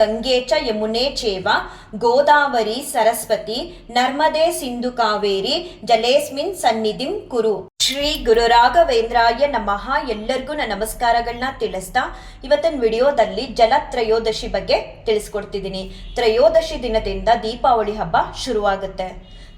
ಗಂಗೆ ಚ ಯಮುನೆ ಚೇವ ಗೋದಾವರಿ ಸರಸ್ವತಿ ನರ್ಮದೆ ಸಿಂಧು ಕಾವೇರಿ ಜಲೇಸ್ಮಿನ್ ಸನ್ನಿಧಿಂ ಕುರು. ಶ್ರೀ ಗುರು ರಾಘವೇಂದ್ರಾಯ ನಮಃ. ಎಲ್ಲರಿಗೂ ನನ್ನ ನಮಸ್ಕಾರಗಳನ್ನ ತಿಳಿಸ್ತಾ ಇವತ್ತಿನ ವಿಡಿಯೋದಲ್ಲಿ ಜಲ ತ್ರಯೋದಶಿ ಬಗ್ಗೆ ತಿಳಿಸ್ಕೊಡ್ತಿದ್ದೀನಿ. ತ್ರಯೋದಶಿ ದಿನದಿಂದ ದೀಪಾವಳಿ ಹಬ್ಬ ಶುರುವಾಗುತ್ತೆ.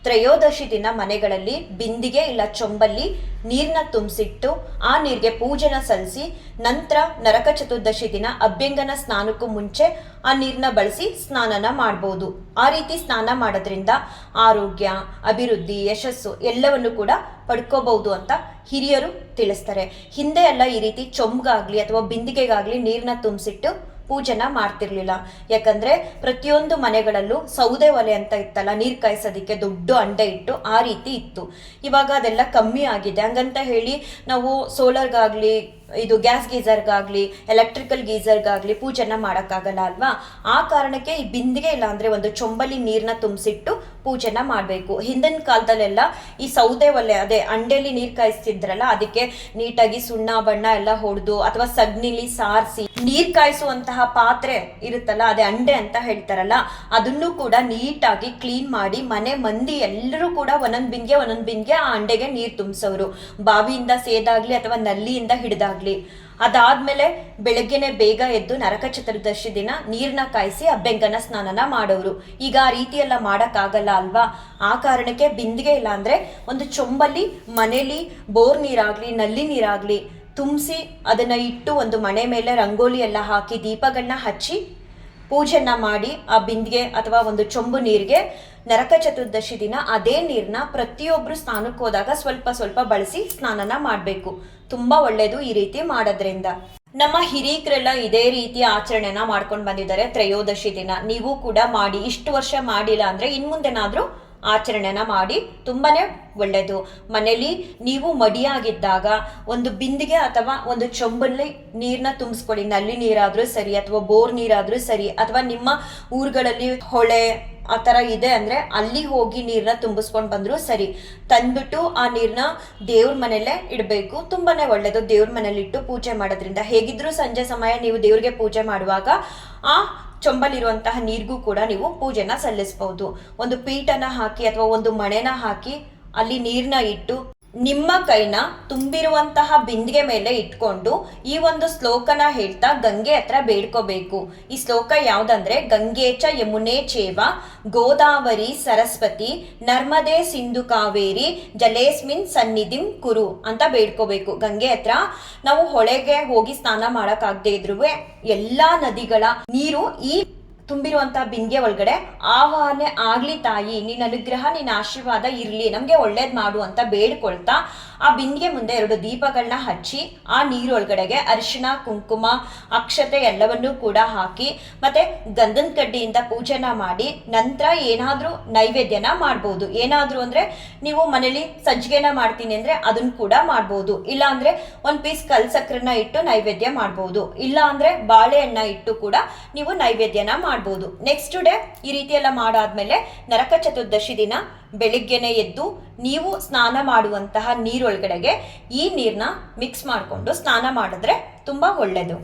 ತ್ರಯೋದಶಿ ದಿನ ಮನೆಗಳಲ್ಲಿ ಬಿಂದಿಗೆ ಇಲ್ಲ ಚೊಂಬಲ್ಲಿ ನೀರನ್ನ ತುಂಬಿಸಿಟ್ಟು ಆ ನೀರಿಗೆ ಪೂಜೆನ ಸಲ್ಲಿಸಿ ನಂತರ ನರಕ ಚತುರ್ದಶಿ ದಿನ ಅಭ್ಯಂಗನ ಸ್ನಾನಕ್ಕೂ ಮುಂಚೆ ಆ ನೀರನ್ನ ಬಳಸಿ ಸ್ನಾನನ ಮಾಡ್ಬೋದು. ಆ ರೀತಿ ಸ್ನಾನ ಮಾಡೋದ್ರಿಂದ ಆರೋಗ್ಯ, ಅಭಿವೃದ್ಧಿ, ಯಶಸ್ಸು ಎಲ್ಲವನ್ನು ಕೂಡ ಪಡ್ಕೋಬಹುದು ಅಂತ ಹಿರಿಯರು ತಿಳಿಸ್ತಾರೆ. ಹಿಂದೆ ಎಲ್ಲ ಈ ರೀತಿ ಚೊಂಬ್ಗಾಗ್ಲಿ ಅಥವಾ ಬಿಂದಿಗೆಗಾಗ್ಲಿ ನೀರನ್ನ ತುಂಬಿಸಿಟ್ಟು ಪೂಜೆನ ಮಾಡ್ತಿರ್ಲಿಲ್ಲ. ಯಾಕಂದ್ರೆ ಪ್ರತಿಯೊಂದು ಮನೆಗಳಲ್ಲೂ ಸೌದೆ ಒಲೆ ಅಂತ ಇತ್ತಲ್ಲ, ನೀರ್ ಕಾಯಿಸೋದಕ್ಕೆ ದೊಡ್ಡ ಅಂಡೆ ಇಟ್ಟು ಆ ರೀತಿ ಇತ್ತು. ಇವಾಗ ಅದೆಲ್ಲ ಕಮ್ಮಿ ಆಗಿದೆ. ಹಂಗಂತ ಹೇಳಿ ನಾವು ಸೋಲಾರ್ಗಾಗ್ಲಿ ಇದು ಗ್ಯಾಸ್ ಗೀಸರ್ಗಾಗ್ಲಿ ಎಲೆಕ್ಟ್ರಿಕಲ್ ಗೀಸರ್ಗಾಗ್ಲಿ ಪೂಜೆನ ಮಾಡೋಕ್ಕಾಗಲ್ಲ ಅಲ್ವಾ. ಆ ಕಾರಣಕ್ಕೆ ಈ ಬಿಂದಿಗೆ ಇಲ್ಲ ಅಂದ್ರೆ ಒಂದು ಚೊಂಬಲಿ ನೀರನ್ನ ತುಂಬಿಸಿಟ್ಟು ಪೂಜೆನ ಮಾಡಬೇಕು. ಹಿಂದಿನ ಕಾಲದಲ್ಲೆಲ್ಲ ಈ ಸೌದೆ ಒಲೆ ಅದೇ ಅಂಡೆಲಿ ನೀರು ಕಾಯಿಸ್ತಿದ್ರಲ್ಲ, ಅದಕ್ಕೆ ನೀಟಾಗಿ ಸುಣ್ಣ ಬಣ್ಣ ಎಲ್ಲ ಹೊಡೆದು ಅಥವಾ ಸಗ್ನಿಲಿ ಸಾರಿಸಿ ನೀರ್ ಕಾಯಿಸುವಂತಹ ಪಾತ್ರೆ ಇರುತ್ತಲ್ಲ, ಅದೇ ಅಂಡೆ ಅಂತ ಹೇಳ್ತಾರಲ್ಲ, ಅದನ್ನು ಕೂಡ ನೀಟಾಗಿ ಕ್ಲೀನ್ ಮಾಡಿ ಮನೆ ಮಂದಿ ಎಲ್ಲರೂ ಕೂಡ ಒಂದೊಂದ್ ಬಿಂದಿಗೆ ಆ ಅಂಡೆಗೆ ನೀರು ತುಂಬಿಸೋರು. ಬಾವಿಯಿಂದ ಸೇದಾಗ್ಲಿ ಅಥವಾ ನಲ್ಲಿಯಿಂದ ಹಿಡಿದಾಗ್ಲಿ. ಅದಾದ್ಮೇಲೆ ಬೆಳಗ್ಗೆನೆ ಬೇಗ ಎದ್ದು ನರಕ ಚತುರ್ದಶಿ ದಿನ ನೀರ್ನ ಕಾಯಿಸಿ ಅಭ್ಯಂಗನ ಸ್ನಾನನ ಮಾಡೋರು. ಈಗ ಆ ರೀತಿ ಎಲ್ಲ ಮಾಡಕ್ ಆಗಲ್ಲ ಅಲ್ವಾ. ಆ ಕಾರಣಕ್ಕೆ ಬಿಂದಿಗೆ ಇಲ್ಲ ಅಂದ್ರೆ ಒಂದು ಚೊಂಬಲ್ಲಿ ಮನೇಲಿ ಬೋರ್ ನೀರಾಗ್ಲಿ ನಲ್ಲಿ ನೀರಾಗ್ಲಿ ತುಂಬಿಸಿ ಅದನ್ನ ಇಟ್ಟು ಒಂದು ಮನೆ ಮೇಲೆ ರಂಗೋಲಿ ಎಲ್ಲ ಹಾಕಿ ದೀಪಗಳನ್ನ ಹಚ್ಚಿ ಪೂಜೆನ ಮಾಡಿ ಆ ಬಿಂದಿಗೆ ಅಥವಾ ಒಂದು ಚೊಂಬು ನೀರಿಗೆ ನರಕ ಚತುರ್ದಶಿ ದಿನ ಅದೇ ನೀರನ್ನ ಪ್ರತಿಯೊಬ್ರು ಸ್ನಾನಕ್ಕೆ ಹೋದಾಗ ಸ್ವಲ್ಪ ಸ್ವಲ್ಪ ಬಳಸಿ ಸ್ನಾನನ ಮಾಡಬೇಕು. ತುಂಬಾ ಒಳ್ಳೇದು ಈ ರೀತಿ ಮಾಡೋದ್ರಿಂದ. ನಮ್ಮ ಹಿರೀಕರೆಲ್ಲ ಇದೇ ರೀತಿ ಆಚರಣೆನ ಮಾಡ್ಕೊಂಡು ಬಂದಿದ್ದಾರೆ. ತ್ರಯೋದಶಿ ದಿನ ನೀವು ಕೂಡ ಮಾಡಿ. ಇಷ್ಟು ವರ್ಷ ಮಾಡಿಲ್ಲ ಅಂದ್ರೆ ಇನ್ಮುಂದೆನಾದ್ರೂ ಆಚರಣೆನ ಮಾಡಿ, ತುಂಬಾನೇ ಒಳ್ಳೇದು. ಮನೇಲಿ ನೀವು ಮಡಿಯಾಗಿದ್ದಾಗ ಒಂದು ಬಿಂದಿಗೆ ಅಥವಾ ಒಂದು ಚೊಂಬಲ್ಲಿ ನೀರ್ನ ತುಂಬಿಸ್ಕೊಳ್ಳಿ. ನಲ್ಲಿ ನೀರಾದ್ರೂ ಸರಿ ಅಥವಾ ಬೋರ್ ನೀರಾದ್ರೂ ಸರಿ, ಅಥವಾ ನಿಮ್ಮ ಊರುಗಳಲ್ಲಿ ಹೊಳೆ ಆ ಥರ ಇದೆ ಅಂದ್ರೆ ಅಲ್ಲಿ ಹೋಗಿ ನೀರನ್ನ ತುಂಬಿಸ್ಕೊಂಡು ಬಂದ್ರು ಸರಿ. ತಂದ್ಬಿಟ್ಟು ಆ ನೀರನ್ನ ದೇವ್ರ ಮನೆಯಲ್ಲೇ ಇಡಬೇಕು. ತುಂಬಾನೇ ಒಳ್ಳೇದು ದೇವ್ರ ಮನೇಲಿ ಇಟ್ಟು ಪೂಜೆ ಮಾಡೋದ್ರಿಂದ. ಹೇಗಿದ್ರು ಸಂಜೆ ಸಮಯ ನೀವು ದೇವ್ರಿಗೆ ಪೂಜೆ ಮಾಡುವಾಗ ಆ ಚೊಂಬಲಿರುವಂತಹ ನೀರಿಗೂ ಕೂಡ ನೀವು ಪೂಜೆನ ಸಲ್ಲಿಸಬಹುದು. ಒಂದು ಪೀಠನ ಹಾಕಿ ಅಥವಾ ಒಂದು ಮಣೆನ ಹಾಕಿ ಅಲ್ಲಿ ನೀರ್ನ ಇಟ್ಟು ನಿಮ್ಮ ಕೈನ ತುಂಬಿರುವಂತಹ ಬಿಂದಿಗೆ ಮೇಲೆ ಇಟ್ಕೊಂಡು ಈ ಒಂದು ಶ್ಲೋಕನ ಹೇಳ್ತಾ ಗಂಗೆ ಹತ್ರ ಬೇಡ್ಕೋಬೇಕು. ಈ ಶ್ಲೋಕ ಯಾವ್ದಂದ್ರೆ ಗಂಗೆ ಚ ಯಮುನೆ ಚೇವ ಗೋದಾವರಿ ಸರಸ್ವತಿ ನರ್ಮದೆ ಸಿಂಧು ಕಾವೇರಿ ಜಲೇಸ್ಮಿನ್ ಸನ್ನಿಧಿಂ ಕುರು ಅಂತ ಬೇಡ್ಕೋಬೇಕು. ಗಂಗೆ ಹತ್ರ ನಾವು ಹೊಳೆಗೆ ಹೋಗಿ ಸ್ನಾನ ಮಾಡಕ್ಕಾಗದೆ ಇದ್ರು ಎಲ್ಲಾ ನದಿಗಳ ನೀರು ಈ ತುಂಬಿರುವಂತಹ ಬಿಂದಿಗೆ ಒಳಗಡೆ ಆವಾಹನೆ ಆಗ್ಲಿ ತಾಯಿ, ನಿನ್ನ ಅನುಗ್ರಹ ನಿನ್ನ ಆಶೀರ್ವಾದ ಇರ್ಲಿ, ನಮ್ಗೆ ಒಳ್ಳೇದ್ ಮಾಡು ಅಂತ ಬೇಡ್ಕೊಳ್ತಾ ಆ ಬಿಂದಿಗೆ ಮುಂದೆ 2 ದೀಪಗಳನ್ನ ಹಚ್ಚಿ ಆ ನೀರೊಳಗಡೆಗೆ ಅರಿಶಿಣ, ಕುಂಕುಮ, ಅಕ್ಷತೆ ಎಲ್ಲವನ್ನೂ ಕೂಡ ಹಾಕಿ ಮತ್ತೆ ಗಂಧದ ಕಡ್ಡಿಯಿಂದ ಪೂಜೆನ ಮಾಡಿ ನಂತರ ಏನಾದ್ರೂ ನೈವೇದ್ಯನ ಮಾಡ್ಬೋದು. ಏನಾದ್ರೂ ಅಂದ್ರೆ ನೀವು ಮನೇಲಿ ಸಜ್ಜಿಗೆನ ಮಾಡ್ತೀನಿ ಅಂದ್ರೆ ಅದನ್ನ ಕೂಡ ಮಾಡ್ಬೋದು. ಇಲ್ಲ ಅಂದ್ರೆ ಒಂದ್ ಪೀಸ್ ಕಲ್ ಸಕ್ಕರೆನ ಇಟ್ಟು ನೈವೇದ್ಯ ಮಾಡ್ಬೋದು. ಇಲ್ಲ ಅಂದ್ರೆ ಬಾಳೆಹಣ್ಣ ಇಟ್ಟು ಕೂಡ ನೀವು ನೈವೇದ್ಯನ ಮಾಡ್ಬೋದು. ನೆಕ್ಸ್ಟ್ ಡೇ ಈ ರೀತಿ ಎಲ್ಲ ಮಾಡಾದ್ಮೇಲೆ ನರಕ ಚತುರ್ದಶಿ ದಿನ ಬೆಳಿಗ್ಗೆನೆ ಎದ್ದು ನೀವು ಸ್ನಾನ ಮಾಡುವಂತಹ ನೀರೊಳಗಡೆಗೆ ಈ ನೀರ್ನ ಮಿಕ್ಸ್ ಮಾಡಿಕೊಂಡು ಸ್ನಾನ ಮಾಡಿದ್ರೆ ತುಂಬಾ ಒಳ್ಳೇದು.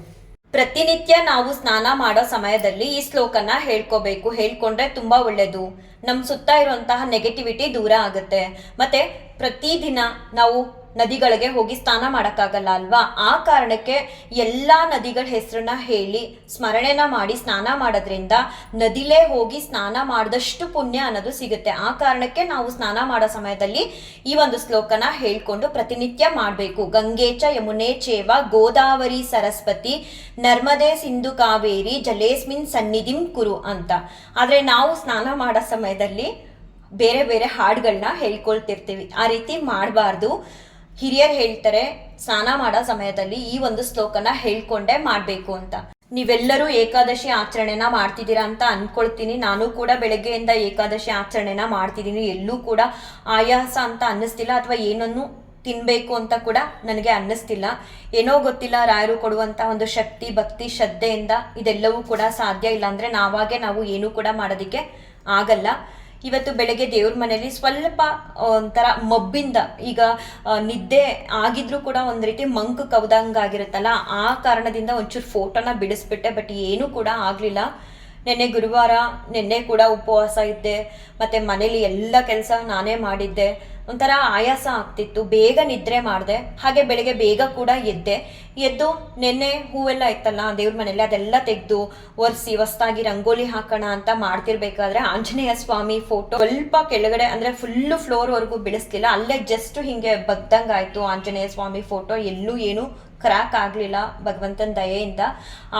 ಪ್ರತಿನಿತ್ಯ ನಾವು ಸ್ನಾನ ಮಾಡೋ ಸಮಯದಲ್ಲಿ ಈ ಶ್ಲೋಕನ ಹೇಳ್ಕೋಬೇಕು. ಹೇಳ್ಕೊಂಡ್ರೆ ತುಂಬಾ ಒಳ್ಳೇದು. ನಮ್ ಸುತ್ತ ಇರುವಂತಹ ನೆಗೆಟಿವಿಟಿ ದೂರ ಆಗುತ್ತೆ. ಮತ್ತೆ ಪ್ರತಿದಿನ ನಾವು ನದಿಗಳಿಗೆ ಹೋಗಿ ಸ್ನಾನ ಮಾಡಕ್ಕಾಗಲ್ಲ ಅಲ್ವಾ. ಆ ಕಾರಣಕ್ಕೆ ಎಲ್ಲಾ ನದಿಗಳ ಹೆಸರನ್ನ ಹೇಳಿ ಸ್ಮರಣೆನ ಮಾಡಿ ಸ್ನಾನ ಮಾಡೋದ್ರಿಂದ ನದಿಲೇ ಹೋಗಿ ಸ್ನಾನ ಮಾಡಿದಷ್ಟು ಪುಣ್ಯ ಅನ್ನೋದು ಸಿಗುತ್ತೆ. ಆ ಕಾರಣಕ್ಕೆ ನಾವು ಸ್ನಾನ ಮಾಡೋ ಸಮಯದಲ್ಲಿ ಈ ಒಂದು ಶ್ಲೋಕನ ಹೇಳ್ಕೊಂಡು ಪ್ರತಿನಿತ್ಯ ಮಾಡ್ಬೇಕು. ಗಂಗೆ ಚ ಯಮುನೆ ಚೇವ ಗೋದಾವರಿ ಸರಸ್ವತಿ ನರ್ಮದೆ ಸಿಂಧು ಕಾವೇರಿ ಜಲೇಸ್ಮಿನ್ ಸನ್ನಿಧಿಂ ಕುರು ಅಂತ. ಆದ್ರೆ ನಾವು ಸ್ನಾನ ಮಾಡೋ ಸಮಯದಲ್ಲಿ ಬೇರೆ ಬೇರೆ ಹಾಡುಗಳನ್ನ ಹೇಳ್ಕೊಳ್ತಿರ್ತೀವಿ. ಆ ರೀತಿ ಮಾಡಬಾರ್ದು. ಹಿರಿಯರು ಹೇಳ್ತಾರೆ ಸ್ನಾನ ಮಾಡೋ ಸಮಯದಲ್ಲಿ ಈ ಒಂದು ಶ್ಲೋಕನ ಹೇಳ್ಕೊಂಡೇ ಮಾಡ್ಬೇಕು ಅಂತ. ನೀವೆಲ್ಲರೂ ಏಕಾದಶಿ ಆಚರಣೆನ ಮಾಡ್ತಿದ್ದೀರಾ ಅಂತ ಅನ್ಕೊಳ್ತೀನಿ. ನಾನು ಕೂಡ ಬೆಳಗ್ಗೆಯಿಂದ ಏಕಾದಶಿ ಆಚರಣೆನ ಮಾಡ್ತಿದ್ದೀನಿ. ಎಲ್ಲೂ ಕೂಡ ಆಯಾಸ ಅಂತ ಅನ್ನಿಸ್ತಿಲ್ಲ ಅಥವಾ ಏನನ್ನು ತಿನ್ಬೇಕು ಅಂತ ಕೂಡ ನನಗೆ ಅನ್ನಿಸ್ತಿಲ್ಲ. ಏನೋ ಗೊತ್ತಿಲ್ಲ, ರಾಯರು ಕೊಡುವಂತ ಒಂದು ಶಕ್ತಿ, ಭಕ್ತಿ, ಶ್ರದ್ಧೆಯಿಂದ ಇದೆಲ್ಲವೂ ಕೂಡ ಸಾಧ್ಯ. ಇಲ್ಲ ಅಂದ್ರೆ ನಾವು ಏನು ಕೂಡ ಮಾಡೋದಿಕ್ಕೆ ಆಗಲ್ಲ. ಇವತ್ತು ಬೆಳಗ್ಗೆ ದೇವ್ರ ಮನೆಯಲ್ಲಿ ಸ್ವಲ್ಪ ಒಂಥರ ಮಬ್ಬಿಂದ ಈಗ ನಿದ್ದೆ ಆಗಿದ್ರು ಕೂಡ ಒಂದ್ ರೀತಿ ಮಂಕು ಕವ್ದಂಗಾಗಿರುತ್ತಲ್ಲ, ಆ ಕಾರಣದಿಂದ ಒಂಚೂರು ಫೋಟೋನ ಬಿಡಿಸ್ಬಿಟ್ಟೆ. ಬಟ್ ಏನು ಕೂಡ ಆಗ್ಲಿಲ್ಲ. ನಿನ್ನೆ ಗುರುವಾರ, ನಿನ್ನೆ ಕೂಡ ಉಪವಾಸ ಇದ್ದೆ, ಮತ್ತು ಮನೇಲಿ ಎಲ್ಲ ಕೆಲಸ ನಾನೇ ಮಾಡಿದ್ದೆ. ಒಂಥರ ಆಯಾಸ ಆಗ್ತಿತ್ತು. ಬೇಗ ನಿದ್ರೆ ಮಾಡಿದೆ, ಹಾಗೆ ಬೆಳಗ್ಗೆ ಬೇಗ ಕೂಡ ಎದ್ದು ನೆನ್ನೆ ಹೂವೆಲ್ಲ ಇತ್ತಲ್ಲ ದೇವ್ರ ಮನೇಲಿ, ಅದೆಲ್ಲ ತೆಗೆದು ಒರೆಸಿ ಹೊಸ್ದಾಗಿ ರಂಗೋಲಿ ಹಾಕೋಣ ಅಂತ ಮಾಡ್ತಿರ್ಬೇಕಾದ್ರೆ ಆಂಜನೇಯ ಸ್ವಾಮಿ ಫೋಟೋ ಸ್ವಲ್ಪ ಕೆಳಗಡೆ ಅಂದರೆ ಫುಲ್ಲು ಫ್ಲೋರ್ವರೆಗೂ ಬಿಡಿಸ್ಲಿಲ್ಲ, ಅಲ್ಲೇ ಜಸ್ಟ್ ಹಿಂಗೆ ಬಗ್ದಂಗಾಯ್ತು ಆಂಜನೇಯ ಸ್ವಾಮಿ ಫೋಟೋ. ಎಲ್ಲೂ ಏನು ಕ್ರ್ಯಾಕ್ ಆಗಲಿಲ್ಲ ಭಗವಂತನ ದಯೆಯಿಂದ.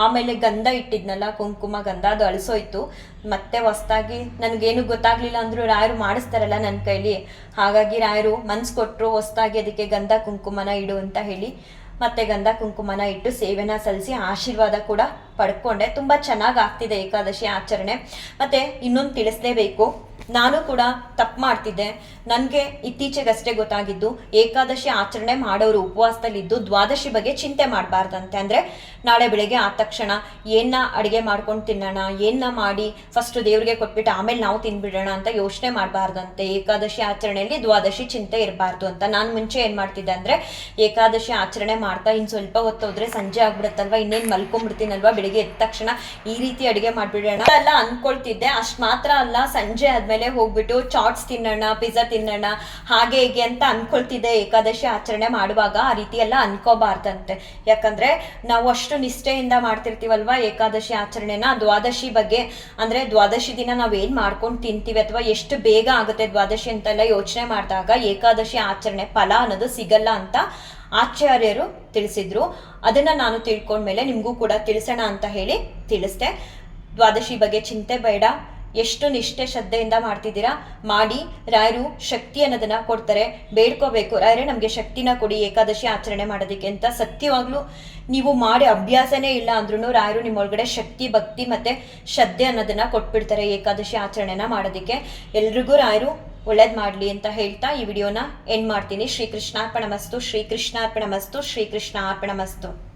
ಆಮೇಲೆ ಗಂಧ ಇಟ್ಟಿದ್ನಲ್ಲ, ಕುಂಕುಮ ಗಂಧ, ಅದು ಅಳಿಸೋಯ್ತು. ಮತ್ತೆ ಹೊಸ್ದಾಗಿ ನನಗೇನು ಗೊತ್ತಾಗ್ಲಿಲ್ಲ ಅಂದರೂ ರಾಯರು ಮಾಡಿಸ್ತಾರಲ್ಲ ನನ್ನ ಕೈಲಿ, ಹಾಗಾಗಿ ರಾಯರು ಮನ್ಸು ಕೊಟ್ಟರು ಹೊಸ್ದಾಗಿ ಅದಕ್ಕೆ ಗಂಧ ಕುಂಕುಮನ ಇಡು ಅಂತ ಹೇಳಿ. ಮತ್ತೆ ಗಂಧ ಕುಂಕುಮನ ಇಟ್ಟು ಸೇವೆನ ಸಲ್ಲಿಸಿ ಆಶೀರ್ವಾದ ಕೂಡ ಪಡ್ಕೊಂಡೆ. ತುಂಬ ಚೆನ್ನಾಗಿ ಆಗ್ತಿದೆ ಏಕಾದಶಿ ಆಚರಣೆ. ಮತ್ತು ಇನ್ನೊಂದು ತಿಳಿಸ್ಲೇಬೇಕು, ನಾನು ಕೂಡ ತಪ್ಪು ಮಾಡ್ತಿದ್ದೆ. ನನಗೆ ಇತ್ತೀಚೆಗಷ್ಟೇ ಗೊತ್ತಾಗಿದ್ದು, ಏಕಾದಶಿ ಆಚರಣೆ ಮಾಡೋರು ಉಪವಾಸದಲ್ಲಿದ್ದು ದ್ವಾದಶಿ ಬಗ್ಗೆ ಚಿಂತೆ ಮಾಡಬಾರ್ದಂತೆ. ಅಂದರೆ ನಾಳೆ ಬೆಳಗ್ಗೆ ಆದ ತಕ್ಷಣ ಏನ ಅಡುಗೆ ಮಾಡ್ಕೊಂಡು ತಿನ್ನೋಣ, ಏನ ಮಾಡಿ ಫಸ್ಟು ದೇವ್ರಿಗೆ ಕೊಟ್ಬಿಟ್ಟು ಆಮೇಲೆ ನಾವು ತಿನ್ಬಿಡೋಣ ಅಂತ ಯೋಚನೆ ಮಾಡಬಾರ್ದಂತೆ. ಏಕಾದಶಿ ಆಚರಣೆಯಲ್ಲಿ ದ್ವಾದಶಿ ಚಿಂತೆ ಇರಬಾರ್ದು ಅಂತ. ನಾನು ಮುಂಚೆ ಏನು ಮಾಡ್ತಿದ್ದೆ ಅಂದರೆ, ಏಕಾದಶಿ ಆಚರಣೆ ಮಾಡ್ತಾ ಇನ್ನು ಸ್ವಲ್ಪ ಹೊತ್ತು ಹೋದ್ರೆ ಸಂಜೆ ಆಗ್ಬಿಡುತ್ತಲ್ವ, ಇನ್ನೇನು ಮಲ್ಕೊಂಡ್ಬಿಡ್ತೀನಲ್ವ, ಬೆಳಿಗ್ಗೆ ಎದ್ದ ತಕ್ಷಣ ಈ ರೀತಿ ಅಡುಗೆ ಮಾಡಿಬಿಡೋಣ ಎಲ್ಲ ಅಂದ್ಕೊಳ್ತಿದ್ದೆ. ಅಷ್ಟು ಮಾತ್ರ ಅಲ್ಲ, ಸಂಜೆ ಆದಮೇಲೆ ಹೋಗ್ಬಿಟ್ಟು ಚಾಟ್ಸ್ ತಿನ್ನೋಣ, ಪಿಜ್ಜಾ ತಿನ್ನೋಣ, ಹಾಗೆ ಹೀಗೆ ಅಂತ ಅನ್ಕೊಳ್ತಿದ್ದೆ. ಏಕಾದಶಿ ಆಚರಣೆ ಮಾಡುವಾಗ ಆ ರೀತಿ ಎಲ್ಲ ಅನ್ಕೋಬಾರ್ದಂತೆ. ಯಾಕಂದ್ರೆ ನಾವು ಅಷ್ಟು ನಿಷ್ಠೆಯಿಂದ ಮಾಡ್ತಿರ್ತೀವಲ್ವ ಏಕಾದಶಿ ಆಚರಣೆನ. ದ್ವಾದಶಿ ಬಗ್ಗೆ ಅಂದ್ರೆ ದ್ವಾದಶಿ ದಿನ ನಾವು ಏನ್ ಮಾಡ್ಕೊಂಡು ತಿಂತೀವಿ ಅಥವಾ ಎಷ್ಟು ಬೇಗ ಆಗುತ್ತೆ ದ್ವಾದಶಿ ಅಂತೆಲ್ಲ ಯೋಚನೆ ಮಾಡಿದಾಗ ಏಕಾದಶಿ ಆಚರಣೆ ಫಲ ಅನ್ನೋದು ಸಿಗಲ್ಲ ಅಂತ ಆಚಾರ್ಯರು ತಿಳಿಸಿದ್ರು. ಅದನ್ನ ನಾನು ತಿಳ್ಕೊಂಡ್ಮೇಲೆ ನಿಮಗೂ ಕೂಡ ತಿಳಿಸೋಣ ಅಂತ ಹೇಳಿ ತಿಳಿಸ್ದೆ. ದ್ವಾದಶಿ ಬಗ್ಗೆ ಚಿಂತೆ ಬೇಡ, ಎಷ್ಟು ನಿಷ್ಠೆ ಶ್ರದ್ಧೆಯಿಂದ ಮಾಡ್ತಿದ್ದೀರಾ ಮಾಡಿ. ರಾಯರು ಶಕ್ತಿ ಅನ್ನೋದನ್ನ ಕೊಡ್ತಾರೆ, ಬೇಡ್ಕೋಬೇಕು, ರಾಯರೇ ನಮಗೆ ಶಕ್ತಿನ ಕೊಡಿ ಏಕಾದಶಿ ಆಚರಣೆ ಮಾಡೋದಕ್ಕೆ ಅಂತ. ಸತ್ಯವಾಗ್ಲೂ ನೀವು ಮಾಡಿ ಅಭ್ಯಾಸನೇ ಇಲ್ಲ ಅಂದ್ರೂ ರಾಯರು ನಿಮ್ಮೊಳಗಡೆ ಶಕ್ತಿ, ಭಕ್ತಿ ಮತ್ತೆ ಶ್ರದ್ಧೆ ಅನ್ನೋದನ್ನ ಕೊಟ್ಬಿಡ್ತಾರೆ ಏಕಾದಶಿ ಆಚರಣೆನ ಮಾಡೋದಕ್ಕೆ. ಎಲ್ರಿಗೂ ರಾಯರು ಒಳ್ಳೇದು ಮಾಡಲಿ ಅಂತ ಹೇಳ್ತಾ ಈ ವಿಡಿಯೋನ ಎಂಡ್ ಮಾಡ್ತೀನಿ. ಶ್ರೀಕೃಷ್ಣಾರ್ಪಣಮಸ್ತು, ಶ್ರೀಕೃಷ್ಣಾರ್ಪಣಮಸ್ತು, ಶ್ರೀಕೃಷ್ಣಾರ್ಪಣಮಸ್ತು.